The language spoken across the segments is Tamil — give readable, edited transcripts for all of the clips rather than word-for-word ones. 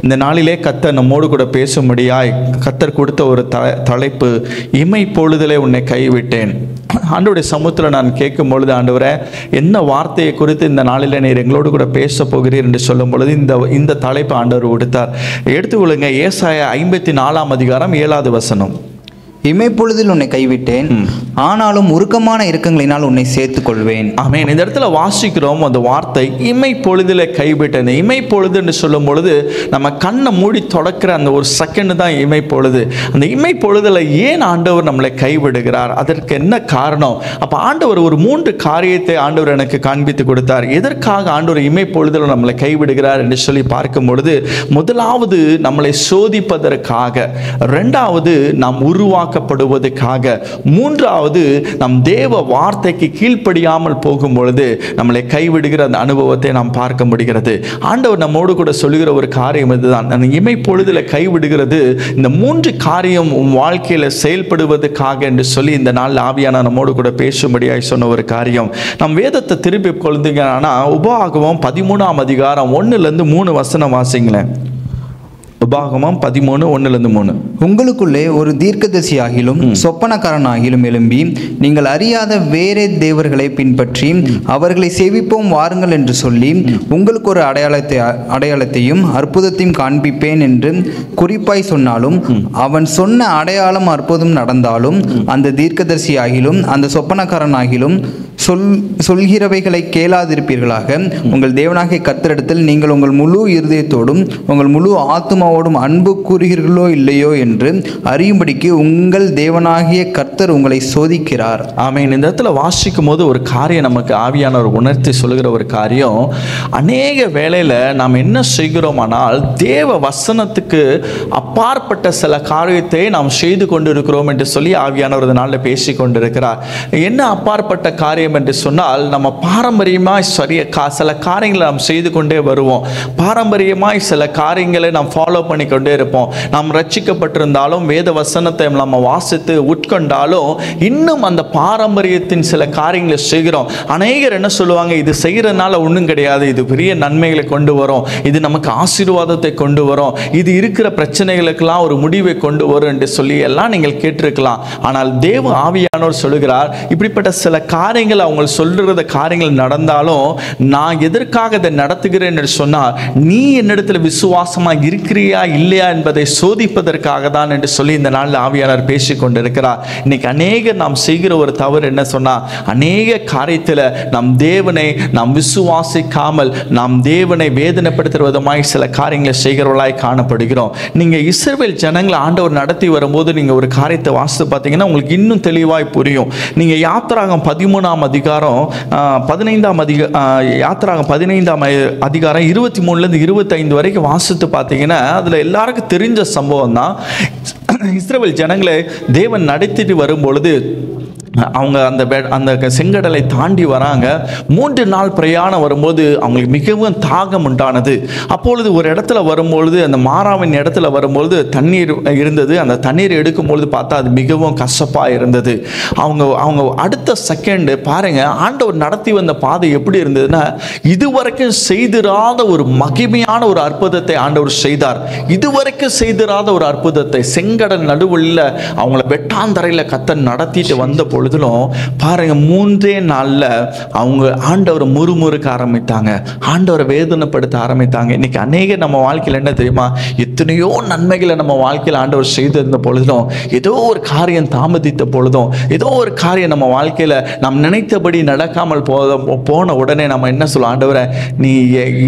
இந்த நாளிலே கர்த்தர் நம்மோடு கூட பேசும்படியாய் கர்த்தர் கொடுத்த ஒரு தலைப்பு, இமை பொழுதிலே உன்னை கைவிட்டேன். ஆண்டவருடைய சமூகத்தில் நான் கேட்கும் பொழுது, ஆண்டவரே என்ன வார்த்தையை குறித்து இந்த நாளில் நீர் எங்களோடு கூட பேச போகிறீர் என்று சொல்லும் பொழுது இந்த தலைப்பு ஆண்டவர் கொடுத்தார். எடுத்துக்கொள்ளுங்க, ஏசாயா 54 அதிகாரம் 7வது வசனம். இமைப்பொழுதில் உன்னை கைவிட்டேன், ஆனாலும் உருக்கமான இரக்கங்களினால் உன்னை சேர்த்துக் கொள்வேன். ஆமென். இந்த இடத்துல வாசிக்கிறோம் அந்த வார்த்தை, இமை பொழுதில் கைவிட்டேன். இமை பொழுது என்று சொல்லும் பொழுது நம்ம கண்ணை மூடி தொடக்கிற அந்த ஒரு செகண்ட் தான் இமை பொழுது. அந்த இமை பொழுதில் ஏன் ஆண்டவர் நம்மளை கைவிடுகிறார்? அதற்கு என்ன காரணம்? அப்போ ஆண்டவர் ஒரு 3 காரியத்தை ஆண்டவர் எனக்கு காண்பித்து கொடுத்தார். எதற்காக ஆண்டவர் இமை பொழுதில் நம்மளை கைவிடுகிறார் என்று சொல்லி பார்க்கும் பொழுது, முதலாவது நம்மளை சோதிப்பதற்காக, 2வது நாம் உருவாக்கப்படுவதற்காக, 3வது நம் தேவ வார்த்தைக்கு கீழ்ப்படியாமல் போகும் பொழுது நம்மளை கைவிடுகிற அந்த அனுபவத்தை நாம் பார்க்க முடிகிறது. ஆண்டவர் நம்மோடு கூட சொல்லுகிற ஒரு காரியம் இதுதான். அந்த இமை பொழுதில் கைவிடுகிறது இந்த 3 காரியம் உன் வாழ்க்கையில் செயல்படுவதற்காக என்று சொல்லி இந்த நாள் ஆவியான நம்மோடு கூட பேசும்படியாய் சொன்ன ஒரு காரியம். நம் வேதத்தை திருப்பி கொள்ளுங்கன்னா, உபாகமம் 13 அதிகாரம் 1-3 வசனம் வாசிங்களேன். உபாகமம் 13 1-3. உங்களுக்குள்ளே ஒரு தீர்க்கதரிசியாகிலும் சொப்பனக்காரனாகிலும் எழும்பி நீங்கள் அறியாத வேறே தேவர்களை பின்பற்றி அவர்களை சேவிப்போம் வாருங்கள் என்று சொல்லி உங்களுக்கு ஒரு அடையாளத்தையும் அற்புதத்தையும் காண்பிப்பேன் என்று குறிப்பாய் சொன்னாலும், அவன் சொன்ன அடையாளம் அற்புதம் நடந்தாலும், அந்த தீர்க்கதரிசியாகிலும் அந்த சொப்பனக்காரனாகிலும் சொல்கிறவைகளை கேளாதிருப்பீர்களாக. உங்கள் தேவனாகிய கர்த்தரிடத்தில் நீங்கள் உங்கள் முழு இருதயத்தோடும் உங்கள் முழு ஆத்துமாவோடும் அன்பு கூறுகிறீர்களோ இல்லையோ என்று அறியும்படிக்கு உங்கள் தேவனாகிய கர்த்தர் உங்களை சோதிக்கிறார். ஆமென். இந்த இடத்துல வாசிக்கும் போது ஒரு காரியம் நமக்கு ஆவியானவர் உணர்த்தி சொல்லுகிற ஒரு காரியம், அநேக வேளையில் நாம் என்ன செய்கிறோமானால் தேவ வசனத்துக்கு அப்பாற்பட்ட சில காரியத்தை நாம் செய்து கொண்டிருக்கிறோம் என்று சொல்லி ஆவியானவர் நாளில் பேசி கொண்டிருக்கிறார். என்ன அப்பாற்பட்ட காரியம் என்று சொன்னால், நம்ம பாரம்பரியமாய் சில காரியங்களை நாம் செய்து கொண்டே வருவோம். பாரம்பரியமாய் சில காரியங்களை நாம் ஃபாலோ பண்ணி கொண்டே இருப்போம். நாம் ரட்சிக்கப்பட்டிருந்தாலும் வேத வசனத்தை நம்ம வாசித்து உட்கொண்டாலும் இன்னும் அந்த பாரம்பரியத்தின் சில காரியங்களை செய்கிறோம். அநேகர் என்ன சொல்லுவாங்க, இது செய்கிறதுனால ஒன்றும் கிடையாது, இது பெரிய நன்மைகளை கொண்டு வரும், இது நமக்கு ஆசீர்வாதத்தை கொண்டு வரும், இது இருக்கிற பிரச்சனைகளுக்கெல்லாம் ஒரு முடிவை கொண்டு வரும் என்று சொல்லி எல்லாம் நீங்கள் கேட்டிருக்கலாம். ஆனால் தேவ ஆவியானவர் சொல்லுகிறார், இப்படிப்பட்ட சில காரியங்கள் அவங்க சொல்லுற காரியங்கள் நடந்தாலும் நான் எதற்காக இதை நடத்துகிறேன் என்று சொன்னால், நீ என்னிடத்தில் விசுவாசமாக இருக்கிறியா இல்லையா என்பதை சோதிப்பதற்காக தான் என்று சொல்லி இந்த நாளில் ஆவியானவர் பேசி கொண்டிருக்கிறார். இன்னைக்கு அநேக நாம் செய்கிற ஒரு தவறு என்ன சொன்னால், அநேக காரியத்தில் நம் தேவனை நாம் விசுவாசிக்காமல் நாம் தேவனை வேதனைப்படுத்துகிற விதமாய் சில காரியங்களை செய்கிறவர்களாய் காணப்படுகிறோம். நீங்கள் இஸ்ரவேல் ஜனங்களை ஆண்டவர் நடத்தி வரும்போது நீங்கள் ஒரு காரியத்தை வாசித்து பார்த்தீங்கன்னா உங்களுக்கு இன்னும் தெளிவாய் புரியும். நீங்கள் யாத்திராகம் 13 அதிகாரம் 15 அதிகாரம் 23-25 வரைக்கும் வாசித்து பார்த்தீங்கன்னா, அதில் எல்லாருக்கும் தெரிஞ்ச சம்பவம் தான். இஸ்ரவேல் ஜனங்களை தேவன் நடத்திட்டு வரும்பொழுது அவங்க அந்த செங்கடலை தாண்டி வராங்க. 3 நாள் பிரயாணம் வரும்போது அவங்களுக்கு மிகவும் தாகம் உண்டானது. அப்பொழுது ஒரு இடத்துல வரும்பொழுது, அந்த மாறாவின் இடத்துல வரும்பொழுது தண்ணீர் இருந்தது. அந்த தண்ணீர் எடுக்கும்பொழுது பார்த்தா அது மிகவும் கசப்பாக இருந்தது. அவங்க அடுத்த செகண்டு பாருங்க, ஆண்டவர் நடத்தி வந்த பாதை எப்படி இருந்ததுன்னா, இதுவரைக்கும் செய்திராத ஒரு மகிமையான ஒரு அற்புதத்தை ஆண்டவர் செய்தார். இதுவரைக்கும் செய்திராத ஒரு அற்புதத்தை செங்கடல் நடுவில் அவங்கள வெட்டாந்தரையில் கர்த்தர் நடத்திட்டு வந்த பொழுதிலும் பாருங்க, 3 நாள்ல அவங்க ஆண்டவரை முறுமுறுக்க ஆரம்பித்தாங்க, ஆண்டவரை வேதனைப்படுத்த ஆரம்பித்தாங்க. இன்னைக்கு அநேக நம்ம வாழ்க்கையில் என்ன தெரியுமா, எத்தனையோ நன்மைகளை நம்ம வாழ்க்கையில் ஆண்டவர் செய்திருந்த பொழுதும், ஏதோ ஒரு காரியம் தாமதித்த பொழுதும், ஏதோ ஒரு காரியம் நம்ம வாழ்க்கையில் நாம் நினைத்தபடி நடக்காமல் போன உடனே நம்ம என்ன சொல்லுவோம், ஆண்டவரை நீ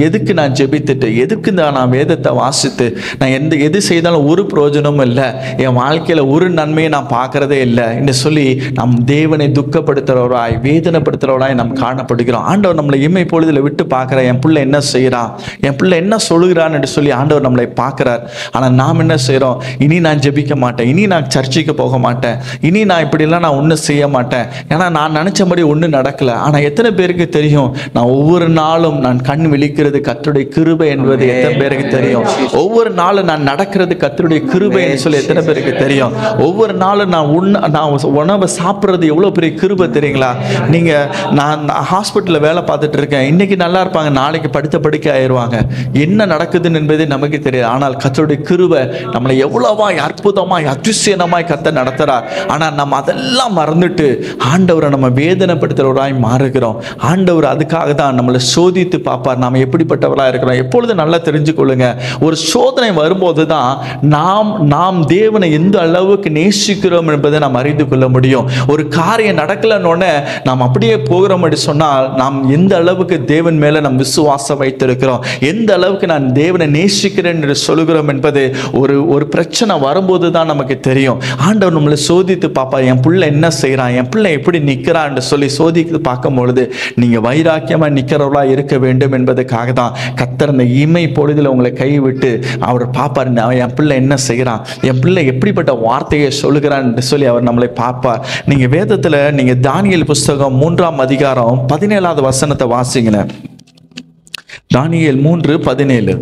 எதுக்கு நான் ஜெபித்துட்டு, எதுக்கு நான் வேதத்தை வாசித்து நான் எது செய்தாலும் ஒரு பிரயோஜனமும் இல்லை, என் வாழ்க்கையில் ஒரு நன்மையை நான் பார்க்கறதே இல்லை என்று சொல்லி நம் தேவனை துக்கப்படுத்துகிறவராய் வேதனைப்படுத்துகிறவராய் நாம் காணப்படுகிறோம். ஆண்டவர் நம்மளை இமை பொழுதில் விட்டு பார்க்குற, என் பிள்ளை என்ன செய்கிறான், என் பிள்ளை என்ன சொல்லுகிறான் என்று சொல்லி ஆண்டவர் நம்மளை பார்க்குறார். ஆனால் நாம் என்ன செய்கிறோம், இனி நான் ஜெபிக்க மாட்டேன், இனி நான் சர்ச்சுக்கு போக மாட்டேன், இனி நான் இப்படிலாம் நான் ஒன்றும் செய்ய மாட்டேன், ஏன்னா நான் நினச்சபடி ஒன்றும் நடக்கலை. ஆனால் எத்தனை பேருக்கு தெரியும், நான் ஒவ்வொரு நாளும் நான் கண் விழிக்கிறது கர்த்தருடைய கிருபை என்பது எத்தனை பேருக்கு தெரியும்? ஒவ்வொரு நாளும் நான் நடக்கிறது கர்த்தருடைய கிருபை என்று சொல்லி எத்தனை பேருக்கு தெரியும்? ஒவ்வொரு நாளும் நான் உணவை சாப்பிட்றது பண்றது எவ்வளவு பெரிய கிருபை தெரியுங்களா? நீங்க நான் ஹாஸ்பிட்டலில் வேலை பார்த்துட்டு இருக்கேன், இன்னைக்கு நல்லா இருப்பாங்க, நாளைக்கு படுக்க ஆயிடுவாங்க. என்ன நடக்குதுன்னு என்பதே நமக்கு தெரியாது. ஆனால் கர்த்தருடைய கிருபை நம்மளை எவ்வளவாய் அற்புதமாய் அதிசயமாய் கர்த்தர் நடத்துறார். ஆனால் நம்ம அதெல்லாம் மறந்துட்டு ஆண்டவரை நம்ம வேதனைப்படுத்துறவராய் மாறுகிறோம். ஆண்டவர் அதுக்காக தான் நம்மளை சோதித்து பார்ப்பார், நாம் எப்படிப்பட்டவராக இருக்கிறோம். எப்பொழுது நல்லா தெரிஞ்சுக்கொள்ளுங்க, ஒரு சோதனை வரும்போது தான் நாம் தேவனை எந்த அளவுக்கு நேசிக்கிறோம் என்பதை நாம் அறிந்து கொள்ள முடியும். ஒரு காரியம் நடக்கலன்னொன்னே நாம் அப்படியே போகிறோம் என்று சொன்னால் நாம் எந்த அளவுக்கு தேவன் மேல நம் விசுவாசம் வைத்திருக்கிறோம், எந்த அளவுக்கு நான் தேவனை நேசிக்கிறேன் என்று சொல்கிறோம் என்பது ஒரு பிரச்சனை வரும்போது தான் நமக்கு தெரியும். ஆண்டவர் நம்மளை சோதித்து பாப்பா, என் பிள்ளை என்ன செய்யறான், என் பிள்ளை எப்படி நிற்கிறான் என்று சொல்லி சோதித்து பார்க்கும் பொழுது நீங்க வைராக்கியமா நிற்கிறவர்களா இருக்க வேண்டும் என்பதற்காக தான் கர்த்தர் அந்த இமை பொழுதுல உங்களை கைவிட்டு அவர் பாப்பார், என் பிள்ளை என்ன செய்யறான், என் பிள்ளை எப்படிப்பட்ட வார்த்தையை சொல்லுகிறான் என்று சொல்லி அவர் நம்மளை பார்ப்பார். நீங்க வேதத்துல நீங்க தானியேல் புஸ்தகம் 3ஆம் அதிகாரம் 17வது வசனத்தை வாசிங்களேன். தானியேல் 3:17.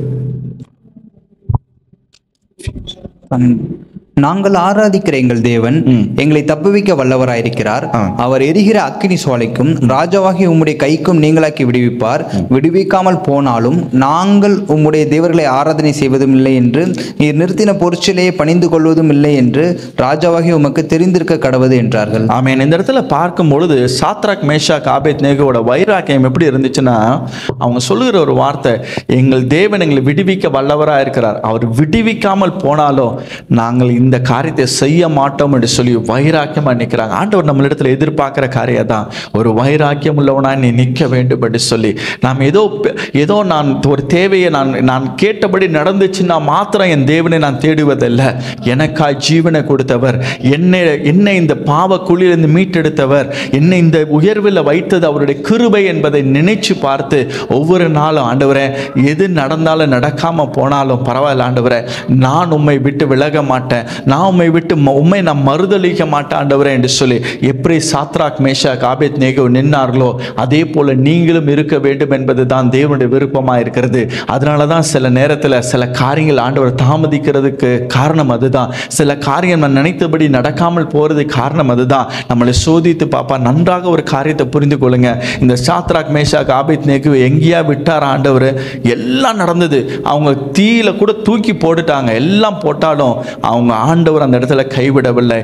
நாங்கள் ஆராதிக்கிற எங்கள் தேவன் எங்களை தப்புவிக்க வல்லவராயிருக்கிறார். அவர் எரிகிற அக்கினி சோலைக்கும் ராஜாவாகி உம்முடைய கைக்கும் நீங்களாக்கி விடுவிப்பார். விடுவிக்காமல் போனாலும் நாங்கள் உம்முடைய தேவர்களை ஆராதனை செய்வதும் இல்லை என்று நீர் நிறுத்தின பொருட்சிலேயே பணிந்து கொள்வதும் இல்லை என்று ராஜாவாகி உமக்கு தெரிந்திருக்க கடவது என்றார்கள். ஆமென். இந்த இடத்துல பார்க்கும் பொழுது சாத்ராக் மேஷாக் ஆபேத்நேகோவோட வைராக்கியம் எப்படி இருந்துச்சுன்னா, அவங்க சொல்லுகிற ஒரு வார்த்தை, எங்கள் தேவன் எங்களை விடுவிக்க வல்லவராக இருக்கிறார், அவர் விடுவிக்காமல் போனாலும் நாங்கள் இந்த காரியத்தை செய்ய மாட்டோம் என்று சொல்லி வைராக்கியமா நிற்கிறாங்க. ஆண்டவர் நம்மளிடத்துல எதிர்பார்க்கிற காரியம் தான், ஒரு வைராக்கியம் உள்ளவனா நீ நிற்க வேண்டும் என்று சொல்லி. நாம் ஏதோ நான் ஒரு தேவையை நான் கேட்டபடி நடந்துச்சுன்னா மாத்திரம் என் தேவனை நான் தேடுவதில்லை. எனக்காய் ஜீவனை கொடுத்தவர், என்னை இந்த பாவ குழியிலிருந்து மீட்டெடுத்தவர், என்னை இந்த உயர்வில் வைத்தது அவருடைய கிருபை என்பதை நினைச்சு பார்த்து ஒவ்வொரு நாளும் ஆண்டவரே எது நடந்தாலும் நடக்காம போனாலும் பரவாயில்ல ஆண்டவரே, நான் உம்மை விட்டு விலக மாட்டேன், நான் உம்மை விட்டு உம்மை நான் மறுதலிக்க மாட்டேன் ஆண்டவரே என்று சொல்லி எப்படி சாத்ராக் மேஷாக் ஆபேத்நேகோ நின்னார்களோ அதே போல நீங்களும் இருக்க வேண்டும் என்பது தான் தேவனுடைய விருப்பமாக இருக்கிறது. அதனால தான் சில நேரத்தில் சில காரியங்கள் ஆண்டவர் தாமதிக்கிறதுக்கு காரணம் அதுதான். சில காரியம் நான் நினைத்தபடி நடக்காமல் போறதுக்கு காரணம் அதுதான். நம்மளை சோதித்து பாப்பா. நன்றாக ஒரு காரியத்தை புரிந்து கொள்ளுங்க. இந்த சாத்ராக் மேஷாக் ஆபேத்நேகோ எங்கேயா விட்டார் ஆண்டவர், எல்லாம் நடந்தது, அவங்க தீயில கூட தூக்கி போட்டுட்டாங்க, எல்லாம் போட்டாலும் அவங்க ஆண்டவர் அந்த இடத்துல கைவிடவில்லை.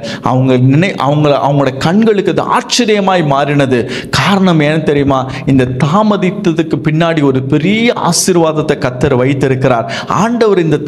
அவங்களோட கண்களுக்கு அது ஆச்சரியமாய் மாறினது. காரணம் ஏன்னு தெரியுமா? இந்த தாமதித்ததுக்கு பின்னாடி ஒரு பெரிய ஆசீர்வாதத்தை கர்த்தர் வைத்திருக்கிறார். ஆண்டவர் இந்த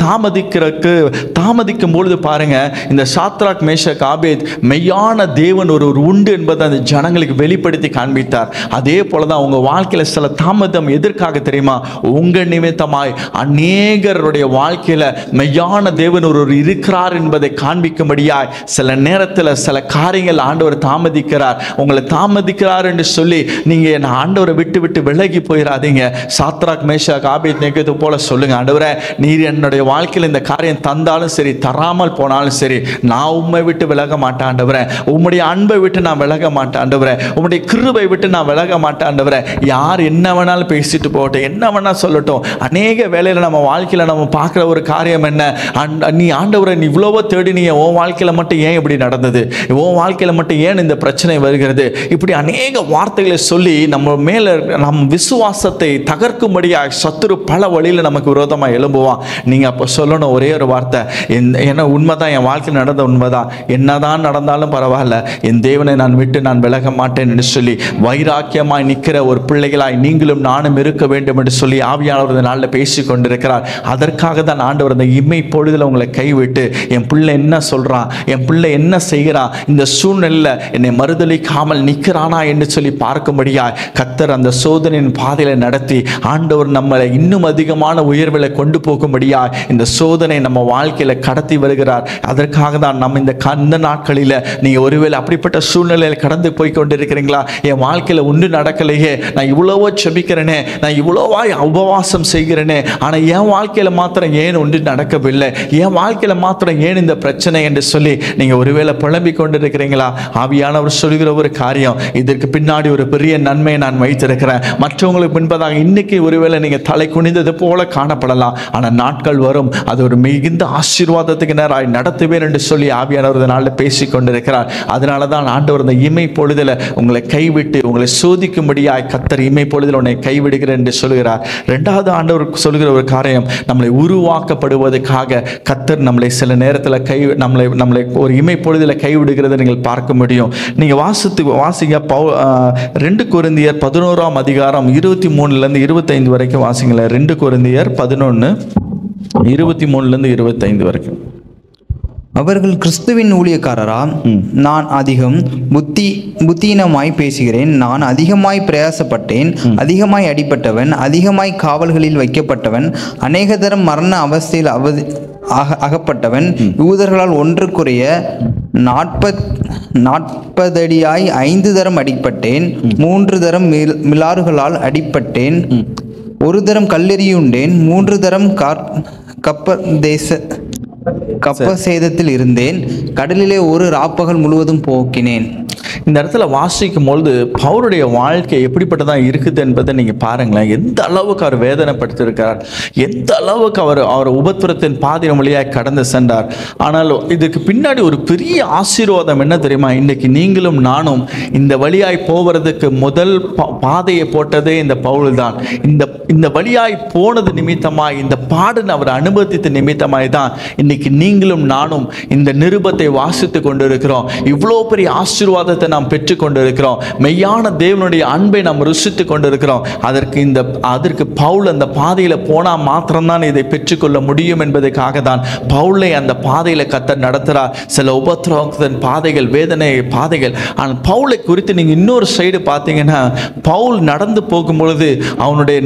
தாமதிக்கும் பொழுது பாருங்க, இந்த சாத்ராக் மேஷாக் ஆபேத் மெய்யான தேவன் ஒரு உண்டு என்பதை அந்த ஜனங்களுக்கு வெளிப்படுத்தி காண்பித்தார். அதே போலதான் உங்க வாழ்க்கையில சில தாமதம் எதற்காக தெரியுமா? உங்க நிமித்தமாய் அநேகருடைய வாழ்க்கையில மெய்யான தேவன் ஒரு இருக்கிறார் என்பதை காண்பிக்கும்படியாய் சில நேரத்தில் சில காரியங்கள் ஆண்டவர் தாமதிக்கிறார். உங்களை தாமதிக்கிறார் என்று சொல்லி நீங்க ஆண்டவரை விட்டு விலகி போயிடாதீங்க. சாத்ராக் மேஷாக் ஆபேத்நேகோ போல சொல்லுங்க, ஆண்டவரே நீர் என்னுடைய வாழ்க்கையில் இந்த காரியம் தந்தாலும் சரி தராமல் போனாலும் சரி நான் உம்மை விட்டு விலக மாட்டேன் ஆண்டவரே, உம்முடைய அன்பை விட்டு நான் விலக மாட்டேன் ஆண்டவரே, உம்முடைய கிருபை விட்டு நான் விலக மாட்டேன் ஆண்டவரே. யார் என்ன வேணாலும் பேசிட்டு போகட்டும், என்ன வேணா சொல்லட்டும். அநேக வேளையில நம்ம வாழ்க்கையில நம்ம பார்க்குற ஒரு காரியம் என்ன, நீ ஆண்டவரை நீ இவ்வளவோ தேடினிய, உன் வாழ்க்கையில் மட்டும் ஏன் இப்படி நடந்தது, உன் வாழ்க்கையில் மட்டும் ஏன் இந்த பிரச்சனை வருகிறது, இப்படி அநேக வார்த்தைகளை சொல்லி நம்ம மேல நம் விசுவாசத்தை தகர்க்கும்படியாக சத்துரு பல வழியில் நமக்கு விரோதமாக எழும்புவான். நீங்க அப்போ சொல்லணும் ஒரே ஒரு வார்த்தை, என்ன உண்மைதான், என் வாழ்க்கையில் நடந்த உண்மைதான், என்னதான் நடந்தாலும் பரவாயில்ல, என் தேவனை நான் விட்டு நான் விலக மாட்டேன் என்று சொல்லி வைராக்கியமாய் நிற்கிற ஒரு பிள்ளைகளாய் நீங்களும் நானும் இருக்க வேண்டும் என்று சொல்லி ஆவியானவர் நாளில் பேசி கொண்டிருக்கிறார். அதற்காக தான் ஆண்டவர் அந்த இமை பொழுதுல உங்களை கைவிட்டு என் பிள்ளை என்ன சொல்றான், என் பிள்ளை என்ன செய்கிறான், இந்த சூழ்நிலையில் என்னை மறுதலிக்காமல் நிற்கிறானா என்று சொல்லி பார்க்கும்படியா கர்த்தர் அந்த சோதனையின் பாதையில நடத்தி ஆண்டவர் நம்மளை இன்னும் அதிகமான உயர்வில் கொண்டு போகும்படியா இந்த சோதனை நம்ம வாழ்க்கையில கடத்தி வருகிறார். அதற்காக தான் நம்ம இந்த நாட்களில் நீங்க ஒருவேளை அப்படிப்பட்ட சூழ்நிலையில் கடந்து போய் கொண்டிருக்கிறீங்களா, என் வாழ்க்கையில ஒன்று நடக்கலையே, நான் இவ்வளவோ செபிக்கிறேனே, நான் இவ்வளவா உபவாசம் செய்கிறேனே, ஆனால் என் வாழ்க்கையில மாத்திரம் ஏன் ஒன்று நடக்கவில்லை, என் வாழ்க்கையில மாத்திரம் ஏன் இந்த இந்த பிரச்சனை என்று சொல்லி நீங்க ஒருவேளை புலம்பிக் கொண்டிருக்கிறீங்களா? ஆவியானவர் சொல்கிற ஒரு காரியம், இதற்கு பின்னாடி ஒரு பெரிய நன்மையை நான் வைத்திருக்கிறேன். மற்றவங்களுக்கு பின்பதாக இன்னைக்கு ஒருவேளை நீங்க தலை குனிந்தது போல காணப்படலாம், ஆனால் நாட்கள் வரும் அது ஒரு மிகுந்த ஆசீர்வாதத்துக்கு நேராய் நடத்துவேன் என்று சொல்லி ஆவியானவர் நாளில் பேசி கொண்டிருக்கிறார். அதனால தான் ஆண்டவர் இந்த இமை பொழுதில் உங்களை கைவிட்டு உங்களை சோதிக்கும்படியாய் கர்த்தர் இமை பொழுதில் உன்னை கைவிடுகிறேன் என்று சொல்கிறார். இரண்டாவது ஆண்டவர் சொல்கிற ஒரு காரியம், நம்மளை உருவாக்கப்படுவதற்காக கர்த்தர் நம்மளை சில நேரத்தில் நம்மளை ஒரு இமை பொழுதில் கைவிடுகிறதை நீங்கள் பார்க்க முடியும். நீங்க வாசிங்க 2 கொரிந்தியர் 11ஆம் அதிகாரம் 23 25 வரைக்கும் வாசிங்களேன். 2 கொரிந்தியர் 11 23 25 வரைக்கும். அவர்கள் கிறிஸ்துவின் ஊழியக்காரரா? நான் அதிகம் புத்தியினமாய் பேசுகிறேன். நான் அதிகமாய் பிரயாசப்பட்டேன், அதிகமாய் அடிபட்டவன், அதிகமாய் காவல்களில் வைக்கப்பட்டவன், அநேக தரம் மரண அவஸ்தையில் அகப்பட்டவன், யூதர்களால் ஒன்றுக்குரிய 40 அடியாய் 5 தரம் அடிப்பட்டேன், 3 தரம் மிலாறுகளால் அடிப்பட்டேன், 1 தரம் கல்லெறியுண்டேன், 3 தரம் கப்பசேதத்தில் இருந்தேன், கடலிலே ஒரு ராப்பகல் முழுவதும் போக்கினேன். இந்த இடத்துல வாசிக்கும் பொழுது பவுலுடைய வாழ்க்கை எப்படிப்பட்டதான் இருக்குது என்பதை நீங்க பாருங்களேன். எந்த அளவுக்கு அவர் வேதனைப்படுத்திருக்கிறார், எந்த அளவுக்கு அவர் உபத்திரத்தின் பாதை வழியாக கடந்து சென்றார். ஆனால் இதுக்கு பின்னாடி ஒரு பெரிய ஆசீர்வாதம் என்ன தெரியுமா? இன்னைக்கு நீங்களும் நானும் இந்த வழியாய் போவதற்கு முதல் பாதையை போட்டதே இந்த பவுல் தான். இந்த வழியாய் போனது நிமித்தமாய், இந்த பாடுன்னு அவர் அனுபவித்த நிமித்தமாய் தான் இன்னைக்கு நீங்களும் நானும் இந்த நிருபத்தை வாசித்து கொண்டிருக்கிறோம். இவ்வளோ பெரிய ஆசீர்வாதத்தை நாம் பெற்றுக் கொண்டிருக்கிறோம். மெய்யான தேவனுடைய அன்பை நாம் ருசித்து கொண்டிருக்கிறோம். அதற்கு பவுல் அந்த பாதையில போனா மாத்திரம்தான் இதை பெற்றுக்கொள்ள முடியும் என்பதற்காக தான் பவுலை அந்த பாதையில கர்த்தர் நடத்துறார். சில உபத்திரவத்தின் பாதைகள், வேதனை பாதைகள். ஆனால் பவுலை குறித்து நீங்க இன்னொரு சைடு பார்த்தீங்கன்னா, பவுல் நடந்து போகும் பொழுது அவனுடைய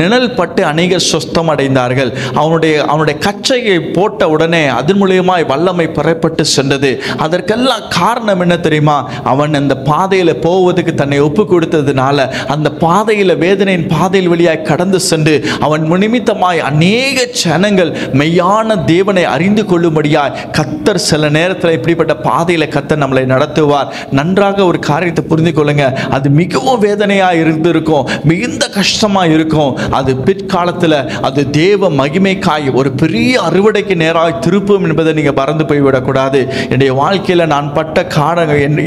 நிழல் பட்டு அநேகர் சொஸ்தம் அடைந்தார்கள். அவனுடைய கச்சையை போட்ட உடனே அதன் மூலியமாய் வல்லமை பெறப்பட்டு சென்றது. அதற்கெல்லாம் காரணம் என்ன தெரியுமா? அவன் அந்த பாதையில போவதற்கு தன்னை ஒப்பு கொடுத்ததுனால, அந்த பாதையில வேதனையின் பாதையில் வழியாய் கடந்து சென்று அவன் நிமித்தமாய் அநேக ஜனங்கள் மெய்யான தேவனை அறிந்து கொள்ளும்படியாய் கர்த்தர் சில நேரத்தில் இப்படிப்பட்ட பாதையில கர்த்தர் நம்மளை நடத்துவார். நன்றாக ஒரு காரியத்தை புரிந்து கொள்ளுங்க. அது மிகவும் வேதனையா இருந்திருக்கும், மிகுந்த கஷ்டமா இருக்கும். அது பிற்காலத்தில் அது தேவ மகிமைக்காய் ஒரு பெரிய அறுவடைக்கு நேராக திருப்பும் என்பதை நீங்க மறந்து போய்விடக்கூடாது. என்னுடைய வாழ்க்கையில நான் பட்ட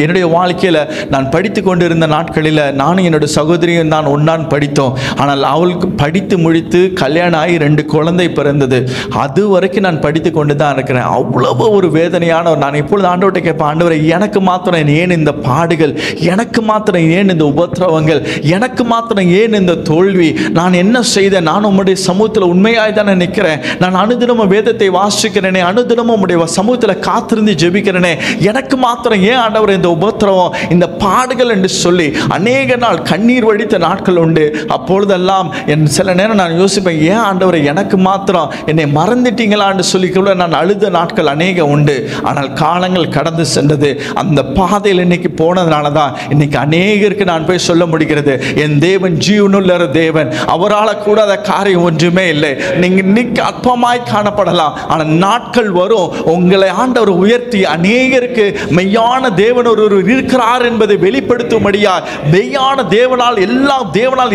என்னுடைய வாழ்க்கையில நான் படித்து கொண்டிருந்த நாட்களில் நானும் என்னுடைய சகோதரியும் தான் ஒன்னான் படித்தோம். ஆனால் அவளுக்கு படித்து முடித்து கல்யாணம் ஆகி 2 குழந்தை பிறந்தது. அது வரைக்கும் நான் படித்து கொண்டு தான் இருக்கிறேன். அவ்வளவு ஒரு வேதனையான, நான் இப்பொழுது ஆண்டவர்கிட்ட கேட்பேன், ஆண்டவரை எனக்கு மாத்திரம் ஏன் இந்த பாடுகள், எனக்கு மாத்திரம் ஏன் இந்த உபத்திரவங்கள், எனக்கு மாத்திரம் ஏன் இந்த தோல்வி? நான் என்ன செய்தேன்? நான் உம்முடைய சமூகத்தில் உண்மையாய் தானே நிற்கிறேன். நான் அனுதினமும் வேதத்தை வாசிக்கிறேனே, அனுதினமும் உம்முடைய சமூகத்தில் காத்திருந்து ஜெபிக்கிறேனே, எனக்கு மாத்திரம் ஏன் ஆண்டவர் இந்த உபத்திரவம், இந்த பாடுகள் என்று சொல்லி அநேக நாள் கண்ணீர் வடித்த நாட்கள் உண்டு. அப்பொழுதெல்லாம் சில நேரம் நான் யோசிப்பேன், ஏன் ஆண்டவரை எனக்கு மாத்திரம் என்னை மறந்துட்டீங்களான்னு சொல்லி கூட நான் அழுத நாட்கள் அநேக உண்டு. ஆனால் காலங்கள் கடந்து சென்றது. அந்த பாதையில் இன்னைக்கு போனதுனால தான் இன்னைக்கு அநேகருக்கு நான் போய் சொல்ல முடிகிறது, என் தேவன் ஜீவனுள்ள தேவன், அவரால் கூடாத காரியம் ஒன்றுமே இல்லை. நீங்க இன்னைக்கு அற்பமாய் காணப்படலாம், ஆனால் நாட்கள் வரும் உங்களை ஆண்டவர் உயர்த்தி அநேகருக்கு மெய்யான தேவன் ஒருவர் இருக்கிறார் என்பதை வெளிப்படுத்தும்படியா, மெய்யான தேவனால்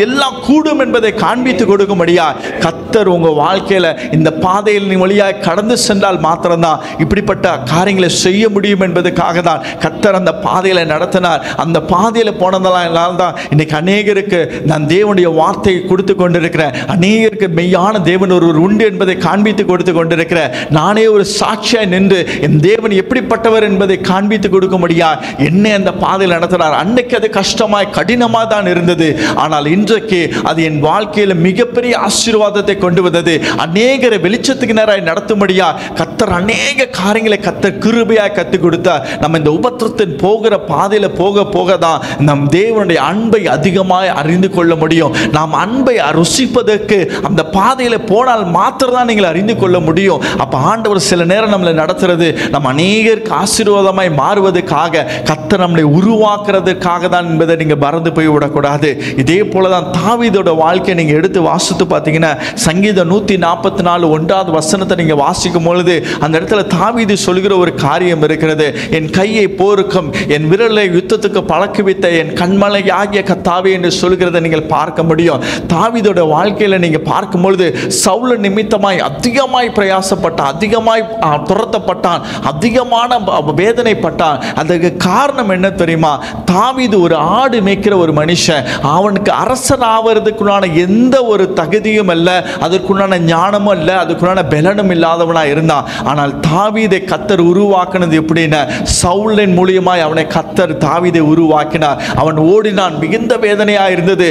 எல்லாம் கூடும் என்பதை காண்பித்து கொடுக்கும்படியா கர்த்தர் உங்க வாழ்க்கையில இந்த பாதையில் நீ வழியாக கடந்து சென்றால் மாத்திரம்தான் இப்படிப்பட்ட காரியங்களை செய்ய முடியும் என்பதற்காக தான் கர்த்தர் அந்த பாதையில நடத்தினார். அந்த பாதையில போனதால தான் இன்னைக்கு அநேகருக்கு நான் தேவனுடைய வார்த்தையை கொடுத்து கொண்டிருக்கிறேன். அநேகருக்கு மெய்யான தேவன் ஒருவர் உண்டு என்பதை காண்பித்து கொடுத்து கொண்டிருக்கிறேன். நானே ஒரு சாட்சியாய் நின்று என் தேவன் எப்படிப்பட்டவர் என்பதை காண்பித்து கொடுக்கும்படியா என்னை அந்த பாதையில் நடத்தினார். அன்னைக்கு அது கஷ்டமாய் கடினமாக தான் இருந்தது. ஆனால் இன்றைக்கு அது என் வாழ்க்கையில் மிகப்பெரிய ஆசீர்வாதத்தை கொண்டு வந்தது. அநேகரை வெளிச்சத்துக்கு நேராய் நடத்தும்படியா கர்த்தர் அநேக காரியங்களை கர்த்தர் கிருபையாய் கற்றுக் கொடுத்தார். நம்ம இந்த உபத்திரத்தின் போகிற பாதையில் போக போக தான் நம் தேவனுடைய அன்பை அதிகமாய் அறிந்து கொள்ள முடியும். நாம் அன்பை ருசிப்பதற்கு அந்த பாதையில் போனால் மாத்திரம் தான் நீங்கள் அறிந்து கொள்ள முடியும். அப்ப ஆண்டவர் சில நேரம் நம்மளை நடத்துறது நம்ம அநேகருக்கு ஆசீர்வாதமாய் மாறுவதற்காக கர்த்தர் நம்மளை உருவாக்குறதுக்காக தான் என்பதை நீங்கள் மறந்து போய் விடக்கூடாது. இதே போல தான் தாவீதோட வாழ்க்கையை நீங்கள் எடுத்து வாசித்து பார்த்தீங்கன்னா சங்கீதம் 144 1வது வசனத்தை நீங்கள் வாசிக்கும் பொழுது அந்த இடத்துல தாவீது சொல்கிற ஒரு காரியம் இருக்கிறது. என் கையை போருக்கும் என் விரலை யுத்தத்துக்கு பழக்குவித்த என் கண்மலை ஆகிய கர்த்தாவே என்று சொல்கிறதை நீங்கள் பார்க்க முடியும். தாவீதோட வாழ்க்கையில் நீங்கள் பார்க்கும் பொழுது சவுல் நிமித்தமாய் அதிகமாய் பிரயாசப்பட்டான், அதிகமாய் துரத்தப்பட்டான், அதிகமான வேதனைப்பட்டான். அதுக்கு காரணம் என்ன தெரியுமா? தாவீது ஒரு ஆடு மேய்க்கிற ஒரு மனுஷன். அவனுக்கு அரசன் ஆவறதுக்குள்ளான எந்த ஒரு தகுதியும் அல்ல, அதற்குள்ளான ஞானமும் அல்ல, அதுக்குள்ளான பலனும் இல்லாதவனாக இருந்தான். ஆனால் தாவீதை கர்த்தர் உருவாக்கினது எப்படின்னா, சவுலின் மூலியமாய் அவனை கர்த்தர் தாவீதை உருவாக்கினார். அவன் ஓடினான், மிகுந்த வேதனையாக இருந்தது,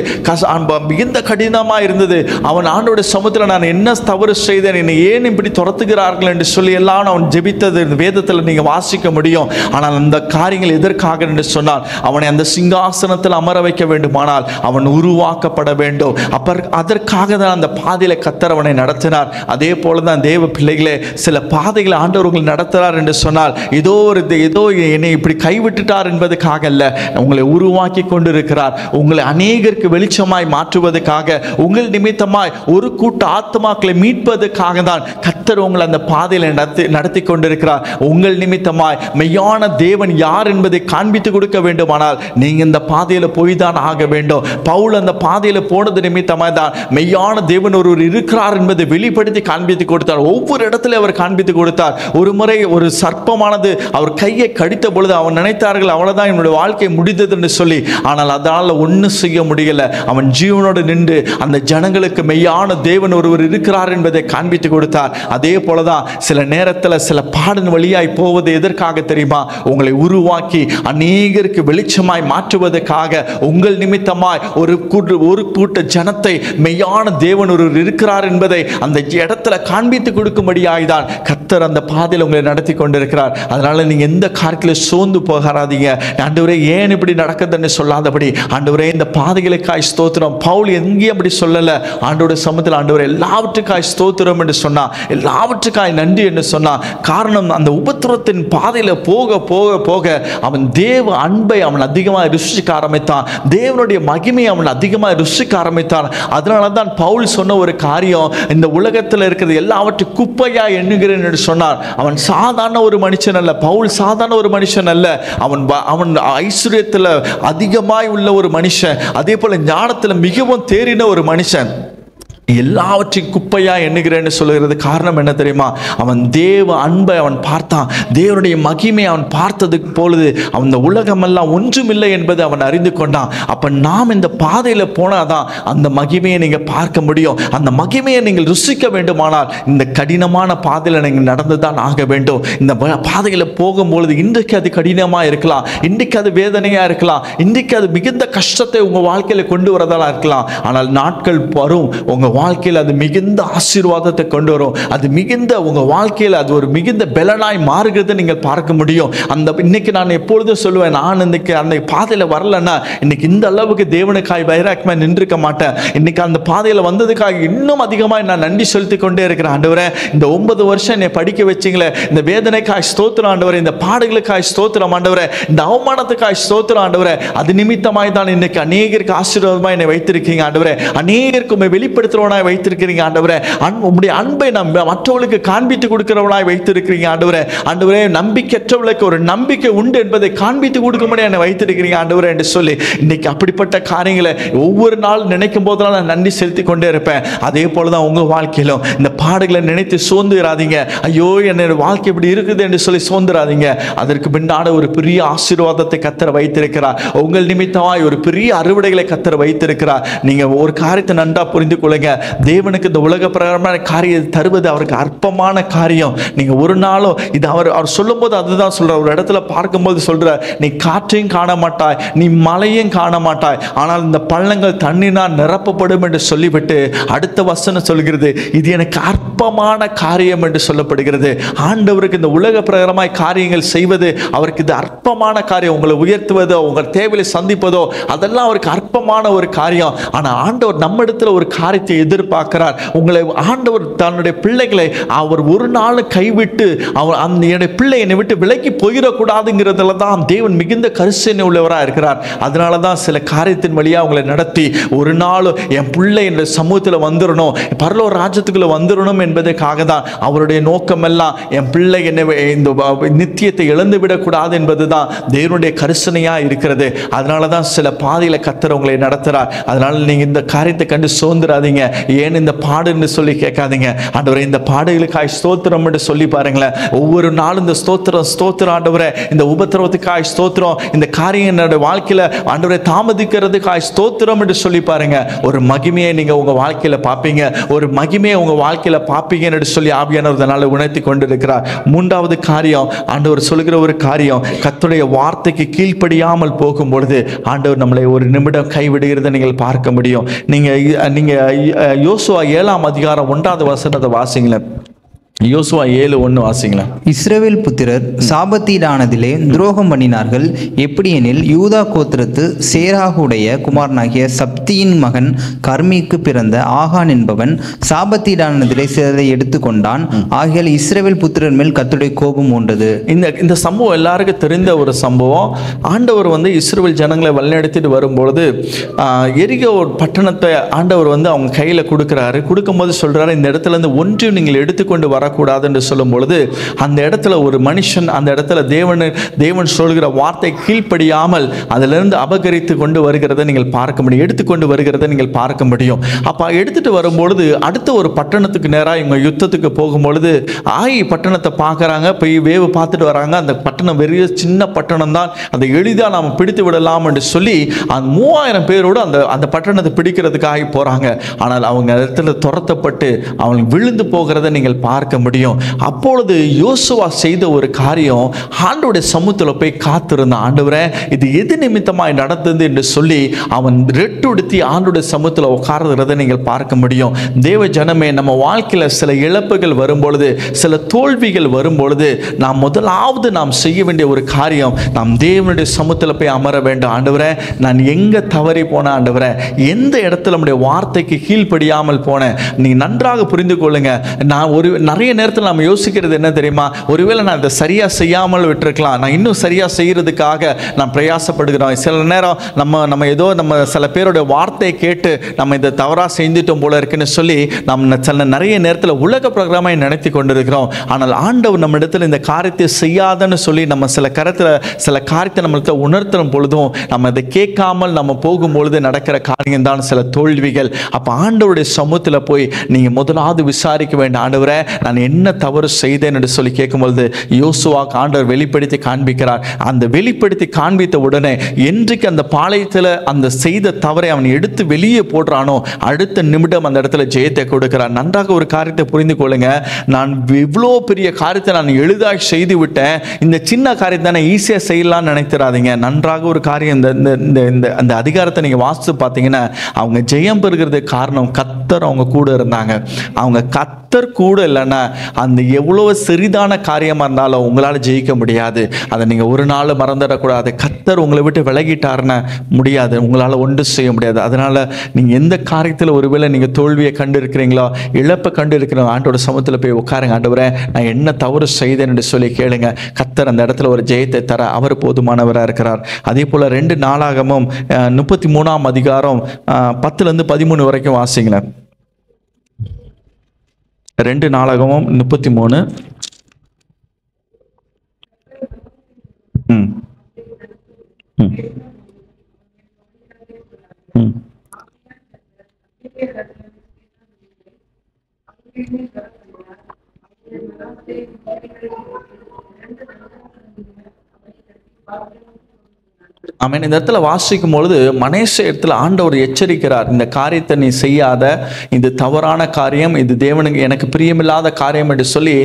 மிகுந்த கடினமாக இருந்தது. அவன் ஆண்டோட சமூகத்தில் நான் என்ன தவறு செய்தேன், என்னை ஏன் இப்படி துரத்துகிறார்கள் என்று சொல்லி எல்லாம் அவன் ஜெபித்தது வேதத்தில் நீங்கள் வாசிக்க முடியும். ஆனால் அந்த காரியங்கள் எதற்காக என்று சொன்னால், அவனை அந்த சிங்காசனத்தில் அமர வைக்க வேண்டுமானால் அவன் உருவாக்கப்பட வேண்டும். அதற்காக தான் அந்த பாதையில் கர்த்தர் அவனை நடத்தினார். அதே போல தான் தேவ பிள்ளைகளே, சில பாதைகளை ஆண்டவர்கள் நடத்துகிறார் என்று சொன்னால் ஏதோ என்னை இப்படி கைவிட்டுட்டார் என்பதுக்காக அல்ல, உங்களை உருவாக்கி கொண்டிருக்கிறார். உங்களை அநேகருக்கு வெளிச்சமாய் மாற்றுவதற்காக, உங்கள் நிமித்தமாய் ஒரு கூட்ட ஆத்மாக்களை மீட்பதற்காக தான் கர்த்தர் உங்களை அந்த பாதையில் நடத்தி கொண்டிருக்கிறார். உங்கள் நிமித்தமாய் மெய்யான தேவன் யார் என்பதை காண்பித்து கொடுக்க வேண்டுமானால் நீங்க இந்த பாதையில் போய் தான் ஆக வேண்டும். பவுல் அந்த பாதையில் போனது நிமித்தமாய் தான் மெய்யான தேவன் ஒருவர் இருக்கிறார் என்பதை வெளிப்படுத்தி காண்பித்து கொடுத்தார். ஒவ்வொரு இடத்துல அவர் காண்பித்து கொடுத்தார். ஒரு முறை ஒரு சர்ப்பமானது அவர் கையை கடித்த பொழுது அவன் நினைத்தார்கள் அவ்வளவுதான் என்னுடைய வாழ்க்கை முடிந்தது என்று சொல்லி. ஆனால் அதனால் ஒன்றும் செய்ய முடியல. அவன் ஜீவனோடு நின்று அந்த ஜனங்களுக்கு மெய்யான தேவன் ஒருவர் இருக்கிறார் என்பதை காண்பித்து கொடுத்தார். அதே போலதான் சில நேரத்தில் சில பாடின் வழியாய் போவது எதற்காக தெரியுமா? உங்களை உருவாக்கி அநேகருக்கு வெளிச்சமாய் மாற்றுவதற்காக, உங்கள் நிமித்தமாய் ஒரு கூட்ட ஜனத்தை மெய்யான தேவன் ஒருவர் இருக்கிறார் என்பதை அந்த இடத்துல காண்பித்து கொடுக்கும்படியாய் தான் கர்த்தர் அந்த பாதையில் உங்களை நடத்தி கொண்டிருக்கிறார். அதனால நீங்க எந்த காரியத்தில் சோர்ந்து போகாதீங்க. ஆண்டவரே ஏன் இப்படி நடக்குதுன்னு சொல்லாதபடி, ஆண்டவரே இந்த பாதைகளுக்காய் ஸ்தோத்திரம். பவுல் எங்கேயும் அப்படி சொல்லல. ஆண்டோட சமூகத்தில் ஆண்டவரே எல்லாவற்றுக்காய் ஸ்தோத்திரம் என்று சொன்னா, எல்லாவற்றுக்காய் நன்றி என்று சொன்னா. காரணம், அந்த உபத்திரத்தின் பாதையில போக போக போக அவன் தேவ அன்பை அவன் அதிகமாக ருசிக்க ஆரம்பித்தான். தேவனுடைய மகிமையை அவன் அதிகமாக ருசிக்க ஆரம்பித்தான். அதனால தான் பவுல் சொன்ன ஒரு காரியம், இந்த உலகத்தில் இருக்கிறது எல்லாவற்றையும் குப்பையா எண்ணுகிறேன் என்று சொன்னார். அவன் சாதாரண ஒரு மனுஷன் அல்ல. பவுல் சாதாரண ஒரு மனுஷன் அல்ல. அவன் ஐஸ்வர்யத்தில் அதிகமாய் உள்ள ஒரு மனுஷன். அதே போல ஞானத்தில் மிகவும் தேறின ஒரு மனுஷன். எல்லாவற்றையும் குப்பையா எண்ணுகிறேன்னு சொல்லுகிறது காரணம் என்ன தெரியுமா? அவன் தேவ அன்பை அவன் பார்த்தான். தேவனுடைய மகிமை அவன் பார்த்ததுக்கு பொழுது அந்த உலகமெல்லாம் ஒன்றுமில்லை என்பதை அவன் அறிந்து கொண்டான். அப்ப நாம் இந்த பாதையில போனாதான் அந்த மகிமையை நீங்க பார்க்க முடியும். அந்த மகிமையை நீங்கள் ருசிக்க வேண்டுமானால் இந்த கடினமான பாதையில நீங்கள் நடந்துதான் ஆக வேண்டும். இந்த பாதையில போகும்பொழுது இன்றைக்கு அது கடினமா இருக்கலாம், இன்றைக்கு அது வேதனையா இருக்கலாம், இன்றைக்கு அது மிகுந்த கஷ்டத்தை உங்க வாழ்க்கையில கொண்டு வரதா இருக்கலாம். ஆனால் நாட்கள் வரும், உங்க வாழ்க்கையில் அது மிகுந்த ஆசீர்வாதத்தை கொண்டு வரும். அது மிகுந்த உங்க வாழ்க்கையில் அது ஒரு மிகுந்த பலனாய் மாறுகிறதை நீங்கள் பார்க்க முடியும். அந்த இன்னைக்கு நான் எப்பொழுதும் சொல்லுவேன், நான் இன்னைக்கு அந்த பாதையில் வரலன்னா இன்னைக்கு இந்த அளவுக்கு தேவனுக்காய் வைராக்கியமாக நின்றுக்க மாட்டேன். இன்னைக்கு அந்த பாதையில் வந்ததுக்காக இன்னும் அதிகமாக நான் நன்றி செலுத்தி கொண்டே இருக்கிறேன். ஆண்டவரே, இந்த 9 வருஷம் என்னை படிக்க வச்சிங்களே, இந்த வேதனைக்காய் ஸ்தோத்திரம் ஆண்டவரே, இந்த பாடுகளுக்காய் ஸ்தோத்திரம் ஆண்டவரே, இந்த அவமானத்துக்காய் ஸ்தோத்திரம் ஆண்டவரே. அது நிமித்தமாய் தான் இன்னைக்கு அநேகருக்கு ஆசீர்வாதமாக என்னை வைத்திருக்கீங்க ஆண்டவரே. அநேகருக்கு வெளிப்படுத்துற வைத்திருக்கிறீங்க ஆண்டவரே. உம்முடைய அன்பை மற்றவர்களுக்கு காண்பித்து கொடுக்கிறவனாய் வைத்திருக்கிறீங்க ஆண்டவரே. ஆண்டவரே, நம்பிக்கையற்றவர்களுக்கு ஒரு நம்பிக்கை உண்டு என்பதை காண்பித்து கொடுக்கும்படி என்னை வைத்திருக்கிறீங்க ஆண்டவரே என்று சொல்லி இன்னைக்கு அப்படிப்பட்ட காரியங்களை ஒவ்வொரு நாள் நினைக்கும் போதெல்லாம் நான் நன்றி செலுத்தி கொண்டே இருப்பேன். அதே போலதான் உங்க வாழ்க்கையிலும் இந்த பாடுகளை நினைத்து சோர்ந்துராதீங்க. ஐயோ என்னோட வாழ்க்கை இப்படி இருக்குது என்று சொல்லி சோர்ந்துராதீங்க. அதற்கு பின்னாட ஒரு பெரிய ஆசீர்வாதத்தை கர்த்தர் வைத்திருக்கிறார். உங்கள் நிமித்தமாய் ஒரு பெரிய அறுவடைகளை கர்த்தர் வைத்திருக்கிறார். நீங்க ஒரு காரியத்தை நன்றா புரிந்து கொள்ளுங்க. தேவனுக்கு இந்த உலக பிரகாரமான காரியம் தருவது அவருக்கு அற்பமான காரியம். நீங்க ஒரு நாளும் இது அவர் சொல்லும் போது அதுதான் சொல்ற. ஒரு இடத்துல பார்க்கும்போது சொல்ற, நீ காற்றையும் காண மாட்டாய், நீ மழையும் காண மாட்டாய், ஆனால் இந்த பள்ளங்கள் தண்ணீரால் நிரப்பப்படும் என்று சொல்லிவிட்டு அடுத்த வசனம் சொல்கிறது, இது எனக்கு அற்பமான காரியம் என்று சொல்லப்படுகிறது. ஆண்டவருக்கு இந்த உலக பிரகாரமாய் காரியங்கள் செய்வது அவருக்கு இது அற்பமான காரியம். உங்களை உயர்த்துவதோ உங்கள் தேவையை சந்திப்பதோ அதெல்லாம் அவருக்கு அற்பமான ஒரு காரியம். ஆனால் ஆண்டவர் நம்ம இடத்துல ஒரு காரியத்தை எதிர்பார்க்கிறார். உங்களை ஆண்டவர் தன்னுடைய பிள்ளைகளை அவர் ஒரு நாள் கைவிட்டு அவர் என்னுடைய பிள்ளை என்னை விட்டு விலக்கி போயிடக்கூடாதுங்கிறதுல தான் தேவன் மிகுந்த கரிசனை உள்ளவராக இருக்கிறார். அதனால தான் சில காரியத்தின் வழியாக அவங்களை நடத்தி ஒரு நாள் என் பிள்ளை என்னுடைய சமூகத்தில் வந்துடணும், பரலோக ராஜ்யத்துக்குள்ள வந்துடணும் என்பதற்காக தான் அவருடைய நோக்கம் எல்லாம் என் பிள்ளை என்னை இந்த நித்தியத்தை இழந்து விடக்கூடாது என்பது தான் தேவனுடைய கரிசனையா இருக்கிறது. அதனால தான் சில பாதையில கர்த்தர் உங்களை நடத்துறார். அதனால நீங்க இந்த காரியத்தை கண்டு சோர்ந்துடாதீங்க. ஏன் இந்த பாடுன்னு சொல்லி கேட்காதீங்க. ஆண்டவரே இந்த பாடுகளுக்காய் ஸ்தோத்திரம் என்று சொல்லி பாருங்களேன். ஒவ்வொரு நாளும் இந்த ஸ்தோத்திரம் ஆண்டவரே, இந்த உபத்திரவத்துக்காய் ஸ்தோத்திரம், இந்த காரியம் என்னோட வாழ்க்கையில ஆண்டவரே தாமதிக்கிறதுக்காய் ஸ்தோத்திரம் என்று சொல்லி பாருங்க. ஒரு மகிமையை நீங்க உங்க வாழ்க்கையில பார்ப்பீங்க, ஒரு மகிமையை உங்க வாழ்க்கையில பார்ப்பீங்க என்று சொல்லி ஆவியானவர் உணர்த்தி கொண்டிருக்கிறார். மூன்றாவது காரியம், ஆண்டவர் சொல்கிற ஒரு காரியம், கர்த்தருடைய வார்த்தைக்கு கீழ்ப்படியாமல் போகும் பொழுது ஆண்டவர் நம்மளை ஒரு நிமிடம் கைவிடுகிறதை நீங்கள் பார்க்க முடியும். நீங்க யோசுவா 7ஆம் அதிகாரம் 1வது வசனத்தை வாசிங்களேன். யோசுவா 7:1 வாசிங்களேன். இஸ்ரவேல் புத்திரர் சாபத்தீடானதிலே துரோகம் பண்ணினார்கள். எப்படியெனில் யூதா கோத்திரத்து சேராகுடைய குமாரனாகிய சப்தியின் மகன் கர்மிக்கு பிறந்த ஆகான் என்பவன் சாபத்தீடானதிலே சிலரை எடுத்துக்கொண்டான். ஆகையால் இஸ்ரவேல் புத்திரர் மேல் கர்த்தருடைய கோபம் உண்டது. இந்த சம்பவம் எல்லாருக்கும் தெரிந்த ஒரு சம்பவம். ஆண்டவர் இஸ்ரவேல் ஜனங்களை வழிநடத்திட்டு வரும்பொழுது எரிகோ பட்டணத்தை ஆண்டவர் அவங்க கையில் கொடுக்குறாரு. கொடுக்கும்போது சொல்றாரு, இந்த இடத்துல இருந்து ஒன்றையும் நீங்கள் எடுத்துக்கொண்டு வரக்கூடாது என்று சொல்லும் பொழுது அந்த இடத்துல ஒரு மனுஷன் அந்த இடத்துல தேவன் சொல்கிற வார்த்தை கீழ்ப்படியாமல் அதிலிருந்து அபகரித்து கொண்டு வருகிறதை நீங்கள் பார்க்க முடியும், எடுத்துக்கொண்டு வருகிறதை நீங்கள் பார்க்க முடியும். அப்ப எடுத்துட்டு வரும்பொழுது அடுத்த ஒரு பட்டணத்துக்கு நேராக இவங்க யுத்தத்துக்கு போகும்பொழுது பட்டணத்தை பார்க்குறாங்க, போய் வேவு பார்த்துட்டு வராங்க. அந்த பட்டணம் வெறிய சின்ன பட்டணம் தான், அதை எளிதாக நாம் பிடித்து விடலாம் என்று சொல்லி அந்த 3000 பேரோடு அந்த பட்டணத்தை பிடிக்கிறதுக்காக போறாங்க. ஆனால் அவங்க இடத்துல துரத்தப்பட்டு அவங்க விழுந்து போகிறத நீங்கள் பார்க்க முடியும். அப்பொழுது யோசுவா செய்த ஒரு காரியம், ஆண்டவருடைய சமூகத்தில் போய் காத்திருந்தான். ஆண்டவரே இது எது நிமித்தமாய் நடந்தது என்று சொல்லி அவன் ரெட்டுடுத்தி ஆண்டவருடைய சமூகத்தில் உட்கார்றதை நீங்கள் பார்க்க முடியும். தேவ ஜனமே, நம்ம வாழ்க்கையில் சில இழப்புகள் வரும்பொழுது, சில தோல்விகள் வரும்பொழுது முதலாவது நாம் செய்ய வேண்டிய ஒரு காரியம், நாம் தேவனுடைய சமூகத்தில் போய் அமர வேண்டும். ஆண்டவரே நான் எங்க தவறி போன, ஆண்டவரே எந்த இடத்துல நம்முடைய வார்த்தைக்கு கீழ்ப்படியாமல் போனேன். நீங்க நன்றாக புரிந்து கொள்ளுங்க. நான் நிறைய நேரத்தில் நம்ம யோசிக்கிறது என்ன தெரியுமா, ஒருவேளை நான் இதை சரியா செய்யாமல் விட்டுருக்கலாம், நான் இன்னும் சரியா செய்யறதுக்காக நான் பிரயாசப்படுகிறோம். சில நேரம் நம்ம ஏதோ சில பேருடைய வார்த்தையை கேட்டு நம்ம இதை தவறா செஞ்சிட்டோம் போல இருக்குன்னு சொல்லி நம்ம நிறைய நேரத்தில் உலக பிரகாரமாய் நினைத்து கொண்டிருக்கிறோம். ஆனால் ஆண்டவர் நம்ம இடத்துல இந்த காரியத்தை செய்யாதன்னு சொல்லி நம்ம சில காரியத்தை நம்மளுக்கு உணர்த்தும் பொழுதும் நம்ம இதை கேட்காமல் நம்ம போகும்பொழுது நடக்கிற காரியம் தான் சில தோல்விகள். அப்ப ஆண்டவருடைய சமூகத்தில் போய் நீங்க முதலாவது விசாரிக்க வேண்டாம். ஆண்டவரே நான் என்ன தவறு செய்தேன் என்று சொல்லி கேட்கும்பொழுது யோசுவாக்கு ஆண்டவர் வெளிப்படுத்தி காண்பிக்கிறார். அந்த வெளிப்படுத்தி காண்பித்த உடனே என்றைக்கு அந்த பாளையத்தில் அந்த செய்த தவறை அவன் எடுத்து வெளியே போடுறானோ அடுத்த நிமிடம் அந்த இடத்துல ஜெயத்தை கொடுக்கிறார். நன்றாக ஒரு காரியத்தை புரிந்து கொள்ளுங்க. நான் இவ்வளோ பெரிய காரியத்தை நான் எளிதாக செய்து விட்டேன், இந்த சின்ன காரியத்தை நான் ஈஸியாக செய்யலாம்னு நினைத்திராதீங்க. நன்றாக ஒரு காரியம், இந்த அதிகாரத்தை நீங்க வாசித்து பார்த்தீங்கன்னா அவங்க ஜெயம் பெறுகிறதுக்கு காரணம் கர்த்தர் அவங்க கூட இருந்தாங்க. அவங்க கர்த்தர் கூட இல்லைன்னா அந்த எவ்வளவு சிறிதான காரியமாக இருந்தாலும் உங்களால் ஜெயிக்க முடியாது. அதை நீங்கள் ஒரு நாள் மறந்துடக்கூடாது. கர்த்தர் உங்களை விட்டு விலகிட்டாருன்னா முடியாது, உங்களால் ஒன்று செய்ய முடியாது. அதனால் நீங்கள் எந்த காரியத்தில் ஒருவேளை நீங்கள் தோல்வியை கண்டு இருக்கிறீங்களோ, இழப்பை கண்டு இருக்கிறோம், ஆண்டோட சமூகத்தில் போய் உட்காருங்க. ஆண்டவரே நான் என்ன தவறு செய்தேன் என்று சொல்லி கேளுங்க. கர்த்தர் அந்த இடத்துல ஒரு ஜெயத்தை தர அவர் போதுமானவராக இருக்கிறார். அதே போல் 2 நாளாகமும் 33ஆம் அதிகாரம் 10-13 வரைக்கும் வாசிங்களேன். 2 நாளாகமும் 33. ஆமென். இந்த இடத்துல வாசிக்கும் பொழுது மனேச இடத்துல ஆண்டவர் எச்சரிக்கிறார், இந்த காரியத்தை நீ செய்யாத, இது தவறான காரியம், இது தேவனுக்கு எனக்கு பிரியமில்லாத காரியம் என்று சொல்லி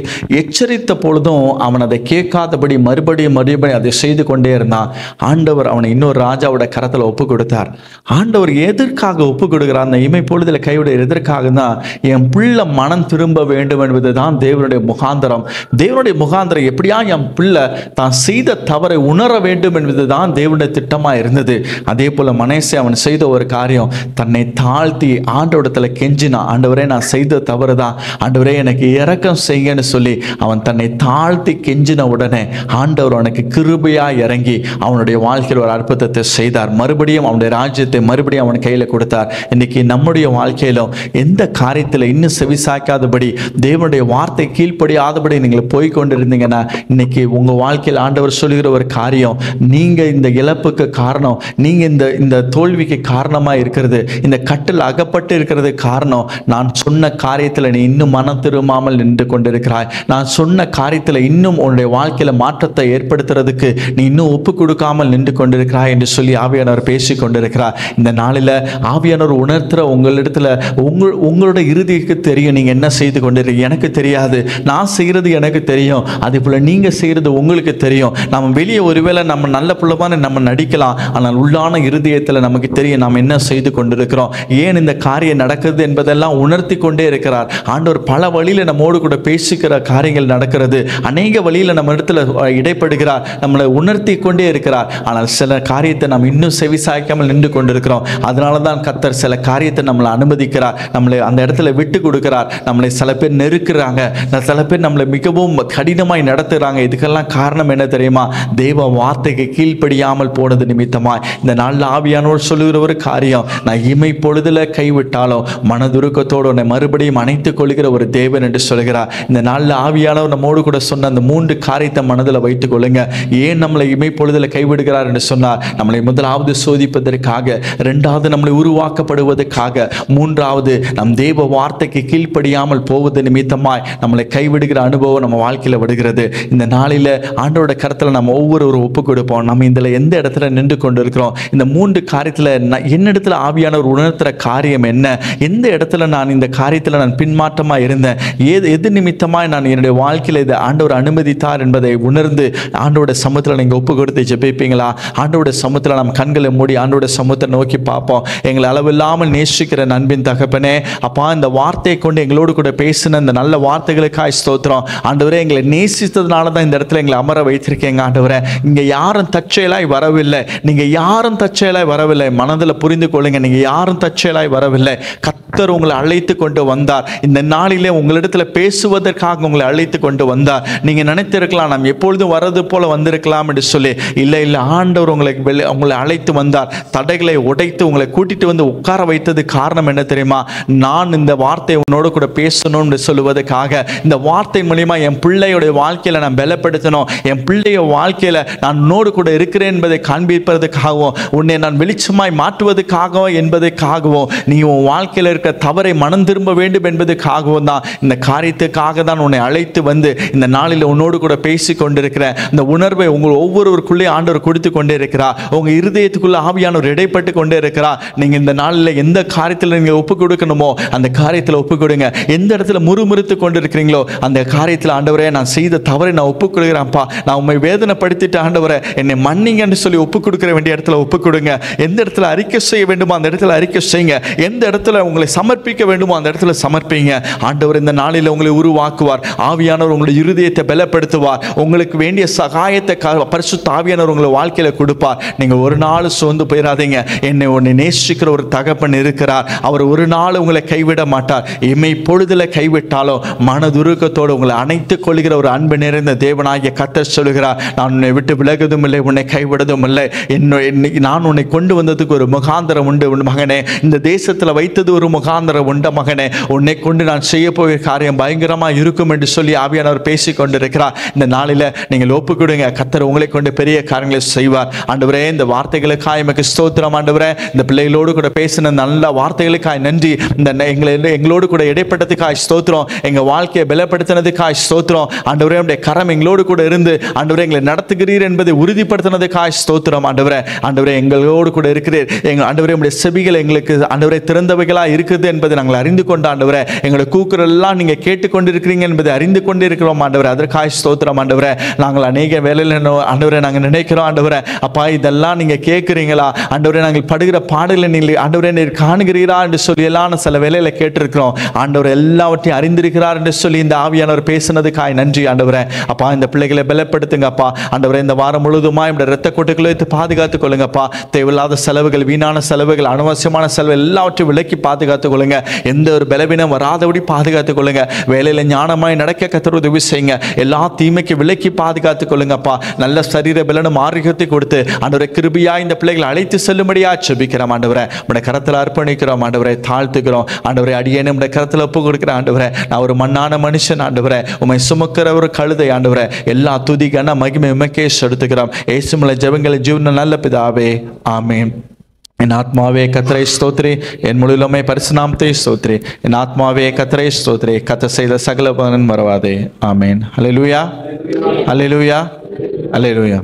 எச்சரித்த பொழுதும் அவன் அதை கேட்காதபடி மறுபடியும் அதை செய்து கொண்டே இருந்தான். ஆண்டவர் அவனை இன்னொரு ராஜாவோட கரத்தில் ஒப்பு கொடுத்தார். ஆண்டவர் எதற்காக ஒப்பு கொடுக்கிறார்? அந்த இமை பொழுதில் கைவிட எதற்காக தான், என் பிள்ளை மனம் திரும்ப வேண்டும் என்பது தான் தேவனுடைய முகாந்திரம். தேவனுடைய முகாந்திரம் எப்படியா என் பிள்ளை தான் செய்த தவறை உணர வேண்டும் என்பது தான் தேவனுடைய திட்டம். திட்டமாக இருந்தது. அதே போல் மனேசே அவன் செய்த ஒரு காரியம், தன்னை தாழ்த்தி ஆண்டவரிடத்தில் கெஞ்சினான். ஆண்டவரே, நான் செய்த தவறு தான், ஆண்டவரே எனக்கு இரக்கம் செய்யுங்கன்னு சொல்லி அவன் தன்னை தாழ்த்தி கெஞ்சின உடனே ஆண்டவர் அவனுக்கு கிருபையாக இறங்கி அவனுடைய வாழ்க்கையில் ஒரு அற்புதத்தை செய்தார். மறுபடியும் அவனுடைய ராஜ்யத்தை மறுபடியும் அவன் கையில் கொடுத்தார். இன்னைக்கு நம்முடைய வாழ்க்கையிலும் எந்த காரியத்தில் இன்னும் செவிசாய்க்காதபடி, தேவனுடைய வார்த்தை கீழ்ப்படியாதபடி நீங்கள் போய்கொண்டிருந்தீங்கன்னா, இன்னைக்கு உங்கள் வாழ்க்கையில் ஆண்டவர் சொல்லுகிற ஒரு காரியம், நீங்கள் இந்த இழப்புக்கு காரணம், நீங்கள் இந்த தோல்விக்கு காரணமாக இருக்கிறது, இந்த கட்டில் அகப்பட்டு இருக்கிறது காரணம், நான் சொன்ன காரியத்தில் நீ இன்னும் மனம் திரும்பாமல் நின்று கொண்டிருக்கிறாய், நான் சொன்ன காரியத்தில் இன்னும் உன்னுடைய வாழ்க்கையில் மாற்றத்தை ஏற்படுத்துறதுக்கு நீ இன்னும் ஒப்பு கொடுக்காமல் நின்று கொண்டிருக்கிறாய் என்று சொல்லி ஆவியானவர் பேசி கொண்டிருக்கிறார். இந்த நாளில் ஆவியானவர் உணர்த்துற உங்களிடத்துல உங்களோட இறுதிக்கு தெரியும் நீங்கள் என்ன செய்து கொண்டிருக்கீங்க. எனக்கு தெரியாது, நான் செய்கிறது எனக்கு தெரியும், அதே போல் நீங்கள் செய்கிறது உங்களுக்கு தெரியும். நம்ம வெளியே ஒருவேளை நம்ம நல்ல புள்ளமான நம்ம நடிக்கலாம், ஆனால் உள்ளான இருதயத்தில் நமக்கு தெரியும் நாம் என்ன செய்து கொண்டிருக்கிறோம், ஏன் இந்த காரியம் நடக்குது என்பதெல்லாம் உணர்த்தி கொண்டே இருக்கிறார். ஆண்டவர் பல வழியில் நம்மோடு கூட பேசிக்கிற காரியங்கள் நடக்கிறது, அநேக வழியில் நம்ம இடத்துல இடைப்படுகிறார், நம்மளை உணர்த்தி கொண்டே இருக்கிறார். ஆனால் சில காரியத்தை நம்ம இன்னும் செவிசாய்க்காமல் நின்று கொண்டிருக்கிறோம். அதனால தான் கர்த்தர் சில காரியத்தை நம்மளை அனுமதிக்கிறார், நம்மளை அந்த இடத்துல விட்டு கொடுக்கிறார். நம்மளை சில பேர் நெருக்கிறாங்க, சில பேர் நம்மளை மிகவும் கடினமாய் நடத்துகிறாங்க. இதுக்கெல்லாம் காரணம் என்ன தெரியுமா? தேவ வார்த்தைக்கு கீழ்ப்படியாமல் போனது நிமித்தமாய். இந்த நாளில் ஆவியானோர் சொல்லுகிற ஒரு காரியம், நான் இமை பொழுதுல கைவிட்டாலும் மனதுருக்கத்தோடு உன்னை மறுபடியும் அணைத்துக் கொள்கிற ஒரு தேவன் என்று சொல்கிறார். இந்த நாளில் ஆவியானவர் நம்மோடு கூட சொன்ன அந்த 3 காரியத்தை மனதில் வைத்துக் கொள்ளுங்க. ஏன் நம்மளை இமை பொழுதுல கைவிடுகிறார் என்று சொன்னார்? நம்மளை முதலாவது சோதிப்பதற்காக, 2வது நம்மளை உருவாக்கப்படுவதற்காக, 3வது நம் தேவ வார்த்தைக்கு கீழ்ப்படியாமல் போவது நிமித்தமாய் நம்மளை கைவிடுகிற அனுபவம் நம்ம வாழ்க்கையில் வருகிறது. இந்த நாளில் ஆண்டவரோட கருத்தில் நம்ம ஒவ்வொருவரும் ஒப்பு கொடுப்போம். நம்ம இதில் எந்த இடத்துல நின்று கொண்டு இருக்கிறோம்? இந்த 3 காரியத்தில் என்னிடத்துல ஆவியானவர் உணர்த்துற காரியம் என்ன? எந்த இடத்துல நான் இந்த காரியத்தில் நான் பின்மாற்றமாக இருந்தேன்? எது நிமித்தமாய் நான் என்னுடைய வாழ்க்கையில் இதை ஆண்டவர் அனுமதித்தார் என்பதை உணர்ந்து ஆண்டோட சமூகத்தில் நீங்கள் ஒப்பு கொடுத்து ஜெபிப்பீங்களா? ஆண்டோட சமூகத்தில் நம்ம கண்களை மூடி ஆண்டோட சமூகத்தை நோக்கி பார்ப்போம். எங்களை அளவில்லாமல் நேசிக்கிற நண்பின் தகப்பனே, அப்பா, இந்த வார்த்தையை கொண்டு எங்களோடு கூட பேசின இந்த நல்ல வார்த்தைகளுக்காக ஸ்தோத்திரம். ஆண்டவரே, எங்களை நேசித்ததுனால தான் இந்த இடத்துல எங்களை அமர வைத்திருக்கீங்க. ஆண்டவரே, இங்கே யாரும் தற்செயலாய் வரவில்லை, நீங்கள் யாரும் தற்செயலாய் வரவில்லை. மனதில் புரிந்து கொள்ளுங்க, நீங்கள் யாரும் தற்செயலாய் வரவில்லை. கர்த்தர் உங்களை அழைத்து கொண்டு வந்தார். இந்த நாளிலே உங்களிடத்துல பேசுவதற்காக உங்களை அழைத்து கொண்டு வந்தார். நீங்கள் நினைத்திருக்கலாம் நாம் எப்பொழுதும் வர்றது போல வந்திருக்கலாம் என்று சொல்லி. இல்லை, ஆண்டவர் உங்களை அழைத்து வந்தார். தடைகளை உடைத்து உங்களை கூட்டிட்டு வந்து உட்கார வைத்தது காரணம் என்ன தெரியுமா? நான் இந்த வார்த்தை உன்னோடு கூட பேசணும் என்று சொல்லுவதற்காக, இந்த வார்த்தை மூலியமா என் பிள்ளையுடைய வாழ்க்கையில நான் பலப்படுத்தணும், என் பிள்ளைய வாழ்க்கையில நான் உன்னோடு கூட இருக்கிறேன் என்பதை காண்பிப்பதற்காகவும், உன்னை நான் வெளிச்சமாய் மாற்றுவதற்காகவும் என்பதற்காகவும், நீ உன் வாழ்க்கையில் இருக்க தவறை மனம் திரும்ப வேண்டும் என்பதற்காகவும் தான், இந்த காரியத்துக்காக தான் உன்னை அழைத்து வந்து இந்த நாளில் உன்னோடு கூட பேசி கொண்டிருக்கிறேன். இந்த உணர்வை உங்கள் ஒவ்வொருவருக்குள்ளே ஆண்டவர் கொடுத்து கொண்டே இருக்கிறார். உங்கள் இருதயத்துக்குள்ள ஆவியானவர் இடைப்பட்டு கொண்டே இருக்கிறார். நீங்கள் இந்த நாளில் எந்த காரியத்தில் நீங்கள் ஒப்பு கொடுக்கணுமோ அந்த காரியத்தில் ஒப்பு கொடுங்க. எந்த இடத்துல முறுமுறுத்து கொண்டு இருக்கிறீங்களோ அந்த காரியத்தில், ஆண்டவரே, நான் செய்த தவறை நான் ஒப்புக் கொடுக்கிறேன்ப்பா, நான் உண்மை வேதனைப்படுத்திட்டு ஆண்டவரே என்னை மன்னிங்கன்னு சொல்லி ஒப்புக் கொடுக்கிற வேண்டிய இடத்துல ஒப்புக் கொடுங்க. எந்த இடத்துல அறிக்கை செய்ய வேண்டுமோ அந்த இடத்துல அறிக்கை செய்யுங்க. எந்த இடத்துல உங்களை சமர்ப்பிக்க வேண்டுமோ அந்த இடத்துல சமர்ப்பிங்க. ஆண்டவர் இந்த நாளில் உங்களை உருவாக்குவார். ஆவியானவர் உங்களுடைய இருதயத்தை பலப்படுத்துவார். உங்களுக்கு வேண்டிய சகாயத்தை பரிசுத்த ஆவியானவர் உங்களை வாழ்க்கையில் கொடுப்பார். நீங்கள் ஒரு நாள் சோர்ந்து போயிடாதீங்க. உன்னை நேசிக்கிற ஒரு தகப்பன் இருக்கிறார். அவர் ஒரு நாள் உங்களை கைவிட மாட்டார். இமை பொழுதுல கைவிட்டாலும் மனதுருக்கத்தோடு உங்களை அணைத்துக் கொள்கிற ஒரு அன்பு நிறைந்த தேவனாகிய கர்த்தர் சொல்கிறார், நான் உன்னை விட்டு விலகுவதும் இல்லை, உன்னை கைவிடுவதும் இல்லை. நான் உன்னை கொண்டு வந்ததுக்கு ஒரு முகாந்திரம் உண்டு மகனே. இந்த தேசத்தில் வைத்தது ஒரு முகாந்திரம் உண்டு மகனே. உன்னை கொண்டு நான் செய்ய போகிற காரியம் பயங்கரமாக இருக்கும் என்று சொல்லி ஆவியானவர் பேசி கொண்டிருக்கிறார். இந்த நாளில் நீங்கள் ஒப்பு கொடுங்க. கர்த்தர் உங்களை கொண்டு பெரிய காரியங்களை செய்வார். ஆண்டவரே, இந்த வார்த்தைகளுக்காக எமக்கு ஸ்தோத்திரம். ஆண்டவரே, இந்த பிள்ளைகளோடு கூட பேசின நல்ல வார்த்தைகளுக்காக நன்றி. இந்த எங்களோடு கூட இடைப்பட்டதுக்காக ஸ்தோத்திரம். எங்கள் வாழ்க்கையை பலப்படுத்தினதுக்காக ஸ்தோத்திரம். ஆண்டவரே, உடைய கரம் எங்களோடு கூட இருந்து ஆண்டவரே எங்களை நடத்துகிறீர் என்பதை உறுதிப்படுத்தினதுக்காக ஸ்தோத்திரம். ஆண்டவரே, எங்களோடு கூட இருக்கிறீர். ஆண்டவரே, உடைய செவிகள் எங்களுக்கு ஆண்டவரே திறந்தவைகளாக இருக்கிற இருக்குது என்பதை நாங்கள் அறிந்து கொண்ட ஆண்டவரே, எங்களை கூக்குறெல்லாம் நீங்க கேட்டுக்கொண்டிருக்கிறீங்க என்பதை அறிந்து கொண்டிருக்கிறோம் ஆண்டவரே. அதற்காக ஸ்தோத்திரம் ஆண்டவரே. நாங்கள் அநேக வேலையில் ஆண்டவரே நாங்கள் நினைக்கிறோம் ஆண்டவரே, அப்பா இதெல்லாம் நீங்க கேட்குறீங்களா ஆண்டவரே, நாங்கள் படுகிற பாடுகளை நீங்கள் ஆண்டவரே நீர் காணுகிறீரா என்று சொல்லி எல்லாம் சில வேலையில கேட்டிருக்கிறோம் ஆண்டவர். எல்லாவற்றையும் அறிந்திருக்கிறார் என்று சொல்லி இந்த ஆவியானவர் பேசினதுக்காய் நன்றி ஆண்டவரே. அப்பா இந்த பிள்ளைகளை பலப்படுத்துங்கப்பா ஆண்டவரே. இந்த வாரம் முழுதுமா இந்த இரத்த கொட்டுகளை வைத்து பாதுகாத்துக் கொள்ளுங்கப்பா. தேவையில்லாத செலவுகள், வீணான செலவுகள், அனாவசியமான செலவு எல்லாவற்றையும் விலக்கி பாதுகாத்துக் கொள்ளுங்க. எந்த ஒரு பலவீனம் வராதபடி பாதுகாத்துக் கொள்ளுங்க. வேலையில ஞானமாய் நடக்க கர்த்தர் உதவி செய்யுங்க. எல்லா தீமைக்கு விலக்கி பாதுகாத்துக் கொள்ளுங்கப்பா. நல்ல சரீர பலனும் ஆரோக்கியத்தை கொடுத்து ஆண்டவரே கிருபையா இந்த பிள்ளைகளை அழைத்து செல்லும்படியா ஜெபிக்கிறோம் ஆண்டவரே. உடைய கரத்தில் அர்ப்பணிக்கிறோம் ஆண்டவரே, தாழ்த்துக்கிறோம் ஆண்டவரே. அடியேனே உடைய கரத்தில் ஒப்பு கொடுக்கிறேன் ஆண்டவரே. நான் ஒரு மண்ணான மனுஷன் ஆண்டவரே, உம்மை சுமக்கிற ஒரு கழுதை ஆண்டவரே. எல்லா துதி கன மகிமை உமக்கே செலுத்துகிறோம். இயேசுவின் ஜெபங்களை ஜீவன நல்ல பிதாவே, ஆமென். என் ஆத்மாவே கர்த்தரை ஸ்தோத்திரி, என் முழுவதுமே பரிசுநாமத்தை ஸ்தோத்திரி. என் ஆத்மாவே கர்த்தரை ஸ்தோத்திரி, கர்த்தர் செய்த சகல பலன் மறவாதே. ஆமென். ஹல்லேலூயா, ஹல்லேலூயா, ஹல்லேலூயா.